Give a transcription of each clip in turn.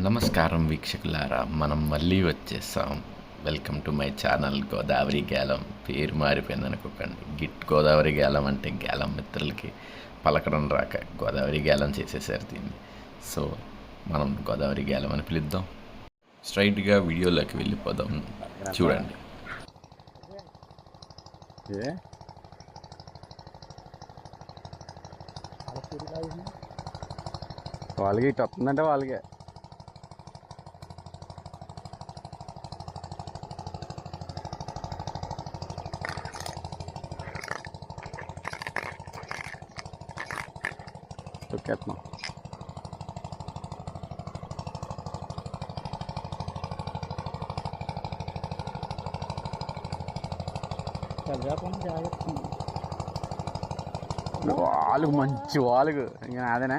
నమస్కారం వీక్షకులారా, మనం మళ్ళీ వచ్చేసాం. Welcome to my channel Godavari Gelam. పేరు మారిపోయింది అనుకోకండి. గోదావరి గేలం అంటే గేలం మిత్రులకి పలకడం రాక గోదావరి గేలం చేసేసారు దీన్ని. సో మనం గోదావరి గేలం అని పిలుద్దాం. స్ట్రైట్గా వీడియోలోకి వెళ్ళిపోదాం. చూడండి. వాళ్ళకి ఇటు వస్తుందంటే వాళ్ళకే తొక్కేస్తున్నాం. వాలుగు మంచి వాలుగు ఇంకా అదేనా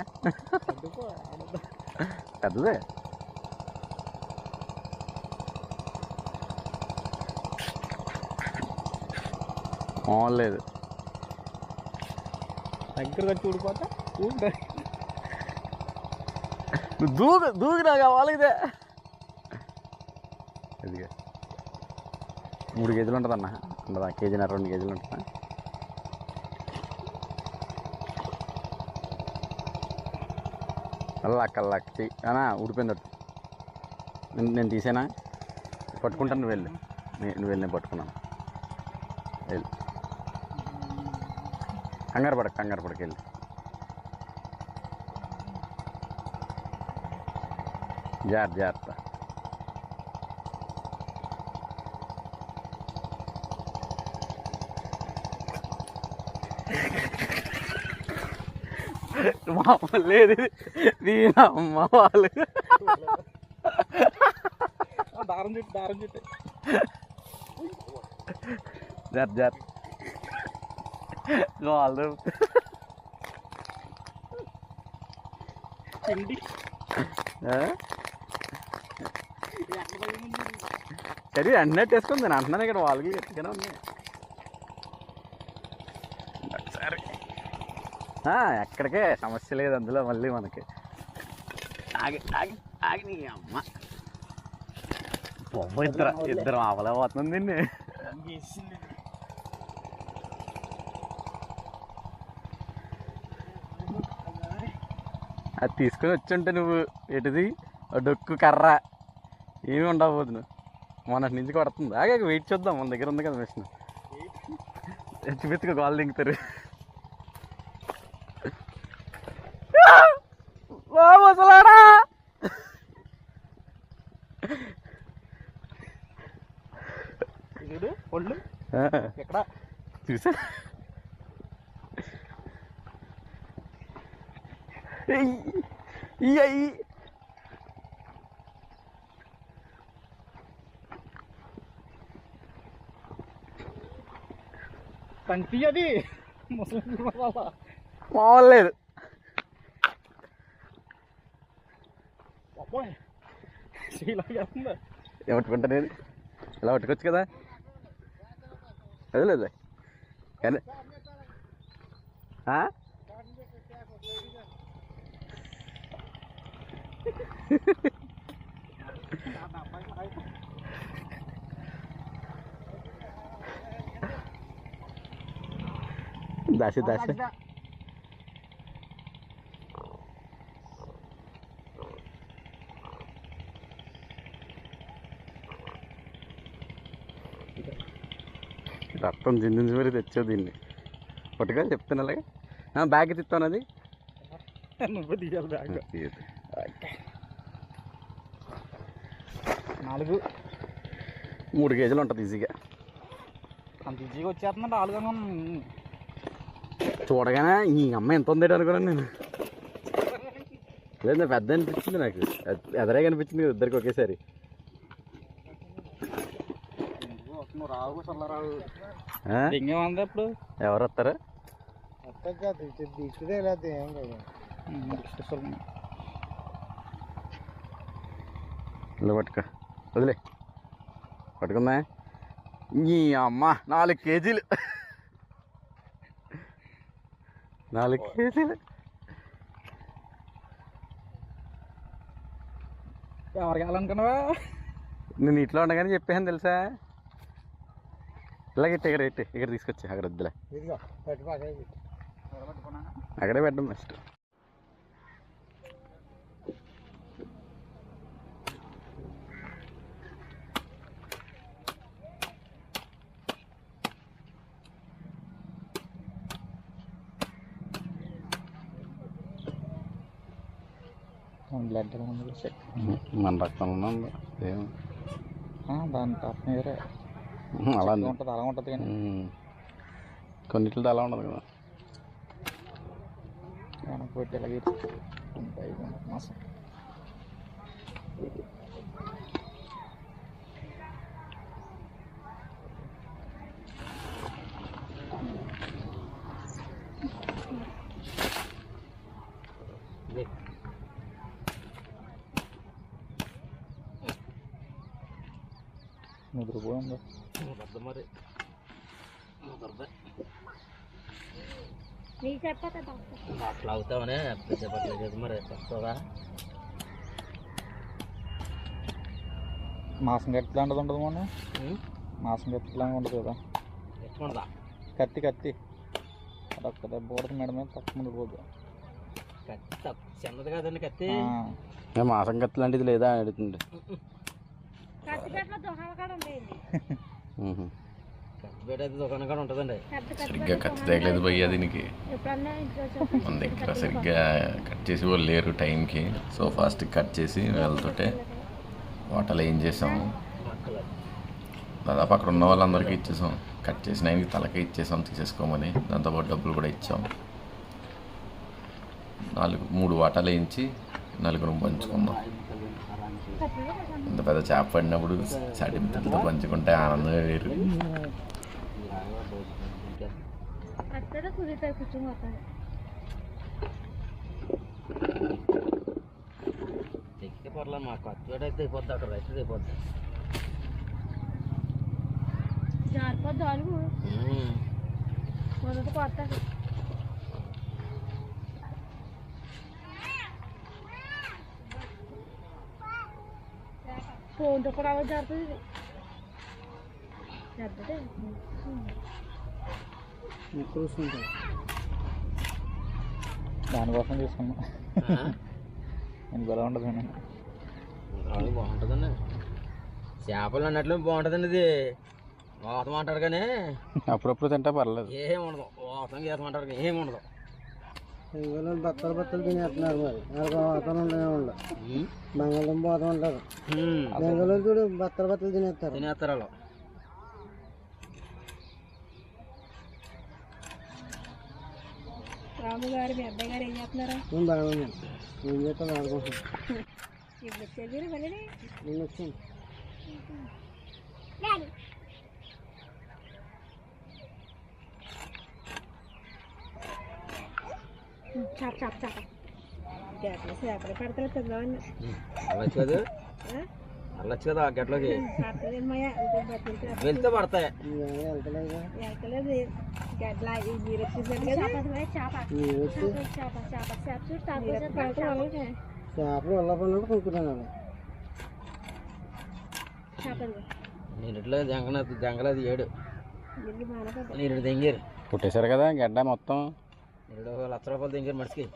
పెద్దదే. మామూలు లేదు. దగ్గరగా చూడిపోతా దూకి నాకు వాళ్ళకిదే. ఇదిగా 3 కేజీలు ఉంటుంది అన్న. ఉండదా? కేజీన్నర 2 కేజీలు ఉంటుందా? కళ్ళకి అన్నా ఊడిపోయింది. నేను తీసేనా? పట్టుకుంటాను. నువ్వు వెళ్ళి నేను పట్టుకున్నాను. వెళ్ళి కంగారు పడక వెళ్ళి. జాగ్రత్త. మామూలు లేదు దీని అమ్మ వాళ్ళు. దారం చుట్టూ జాగ్రత్త వాళ్ళు సరే అన్నట్టు వేసుకుంది. నేను అంటున్నాను ఇక్కడ వాళ్ళకి గట్టిగానే ఉంది. సరే ఎక్కడికే సమస్య లేదు అందులో. మళ్ళీ మనకి ఆగి నీ అమ్మ బొమ్మ ఇద్దరు ఆవలేకపోతుంది దీన్ని. అది తీసుకొని వచ్చుంటే నువ్వు ఎటుది డొక్కు కర్ర ఏమి ఉండబోదు. నువ్వు మొన్నటి నుంచి కొడుతుంది. ఆగే వెయిట్ చూద్దాం. మన దగ్గర ఉంది కదా మిషన్. చూపెత్తుగా గోల్ దింగుతారు. ముసలాడా ఒళ్ళు ఎక్కడ చూసా? కంటి అది మామూలు లేదు. ఏమట్టుకుంటా నేను ఇలా పట్టుకోవచ్చు కదా. అదే లేదు కానీ దాసి రక్తం జిందించి మరి తెచ్చావు దీన్ని. పట్టుకొని చెప్తాను అలాగే. బ్యాగ్ తిస్తాను. అది నువ్వు తీయాలి బ్యాగ్. 3 కేజీలు ఉంటుంది ఈజీగా. అంత ఈజీగా వచ్చేస్తుందంటే ఆలుగా చూడగానే ఈ అమ్మాయి ఎంత ఉందేట అనుకున్నాను నేను. లేదు పెద్ద అనిపించింది నాకు. ఎదరే కనిపించింది ఇద్దరికి ఒకేసారి. ఇప్పుడు ఎవరు వస్తారు? పట్టుకో వదిలే. పట్టుకుందా? ఈ అమ్మ 4 కేజీలు. 4 కేజీలు. ఎవరికి వెళ్ళాలనుకున్నావా? నేను నీటిలో ఉండగానే చెప్పాను తెలుసా. ఇలాగ ఇక్కడ ఇక్కడ తీసుకొచ్చి అక్కడ వద్దులే, ఇదిగో పట్టు బాగా పట్టుకున్నాను. అక్కడే పెట్టడం బెస్ట్. బ్లడ్ మన రక్తంలో ఉంది ఏం దాని తప్ప వేరే అలా ఉంటుంది, అలా ఉంటుంది కానీ కొన్నిట్లో అలా ఉండదు కదా. వెనక్కి పెట్టి ఇలాగే మాసం ముదిరిపోయింది మరి అట్లా అవుతామనే చెప్పట్లేదు మరి చెప్తావా. మాసం కత్తి లాంటిది ఉండదు మొన్న మాసం కత్తి లాగా ఉండదు కదా. ఎట్టుకుందా కత్తి అదొక్క దెబ్బ కొడుతుంది మేడం మీద తక్కువ ముడిపోదు. కత్తి చిన్నది కదండి కత్తి. మాసం కత్తి లాంటిది లేదా అని అడుగుతుంది. కత్తి దుకాణం కూడా ఉంటుందండి. సరిగ్గా కత్తి తగలేదు పోయ్యా దీనికి. మన దగ్గర సరిగ్గా కట్ చేసి వాళ్ళు లేరు టైంకి. సో ఫాస్ట్ కట్ చేసి వెళ్తుంటే వాటర్లో ఏం చేసాము, దాదాపు అక్కడ ఉన్న వాళ్ళందరికీ ఇచ్చేసాం. కట్ చేసిన ఆయనకి తలకే ఇచ్చేసాం తీసేసుకోమని. దాంతోపాటు డబ్బులు కూడా ఇచ్చాం. 3 వాటాలు వేయించి 4 పంచుకున్నాం. ఇంత పెద్ద చేప పడినప్పుడు సాటి మిత్రులతో పంచుకుంటే ఆనందమే వేరు. పర్లేదు మాకు అచ్చోట అయితే అయిపోద్ది, అక్కడ రైతు అయిపోద్ది. ఫోన్తో కూడా అలా జరుగుతుంది. దానికోసం తీసుకున్నా. నేను బలం ఉండదు నేను బాగుంటుందండి. చేపలు అన్నట్లు బాగుంటుందండి. ఇది వాతం అంటారు కానీ అప్పుడప్పుడు తింటే పర్లేదు. ఏం ఉండదు. వాతం చేసమంటారు కానీ ఏమి ఉండదు. బత్తలు తినేస్తున్నారు. మరి వాతావరణం ఉండదు. బంగాళదుంప వాతం ఉంటారు. బెంగళూరు చూడు బత్తలు తినేస్తారు. అలా రాము గారు మీ అబ్బాయి గారు ఏం చేస్తున్నారా? బాగుంది. ఏం చేస్తాను ఆడుకుంటున్నాను. ఇప్పుడు వచ్చేది మళ్ళీ నేను వచ్చాను. చాప చాప చాప చేపలు పెడతారు తిందామని. అల్లచ్చు కదా, అల్లచ్చు కదా ఆ గట్లోకి వెళ్తే పడతాయి. వెళ్తలేదు గడ్ల మీరు వచ్చేసరికి చేపలు వల్ల పనులు కొనుక్కున్నాను. నీటిలో జంగలది 7 నీరు దెంగారు. పుట్టేశారు కదా గడ్డ మొత్తం. నిరుడు 1 లక్ష రూపాయలు దెంగారు మనిషికి.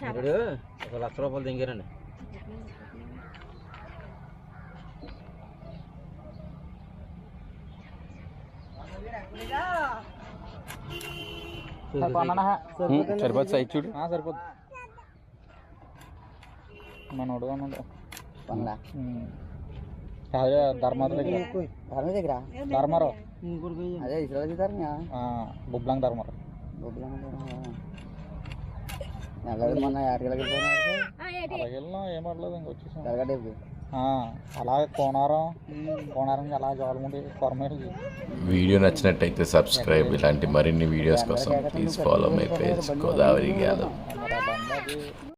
నిరుడు 1 లక్ష రూపాయలు దెంగారండి. సరిపోతుంది సైజ్ చూడు. సరిపోద్ది. మనోడు అన్నాడు అదే ధర్మారావు దగ్గర ధర్మారావు అదే బుబ్లాంగ్ ధర్మారావు మొన్న ఏటకెళ్ళి అలాగే వెళ్ళినా ఏం పడలేదు ఇంకొచ్చేసాం. అలాగే కోనారం అలా జోలముండి కొరమేలు. వీడియో నచ్చినట్టయితే సబ్స్క్రైబ్. ఇలాంటి మరిన్ని వీడియోస్ కోసం please follow my page Godavari గ్యాలం.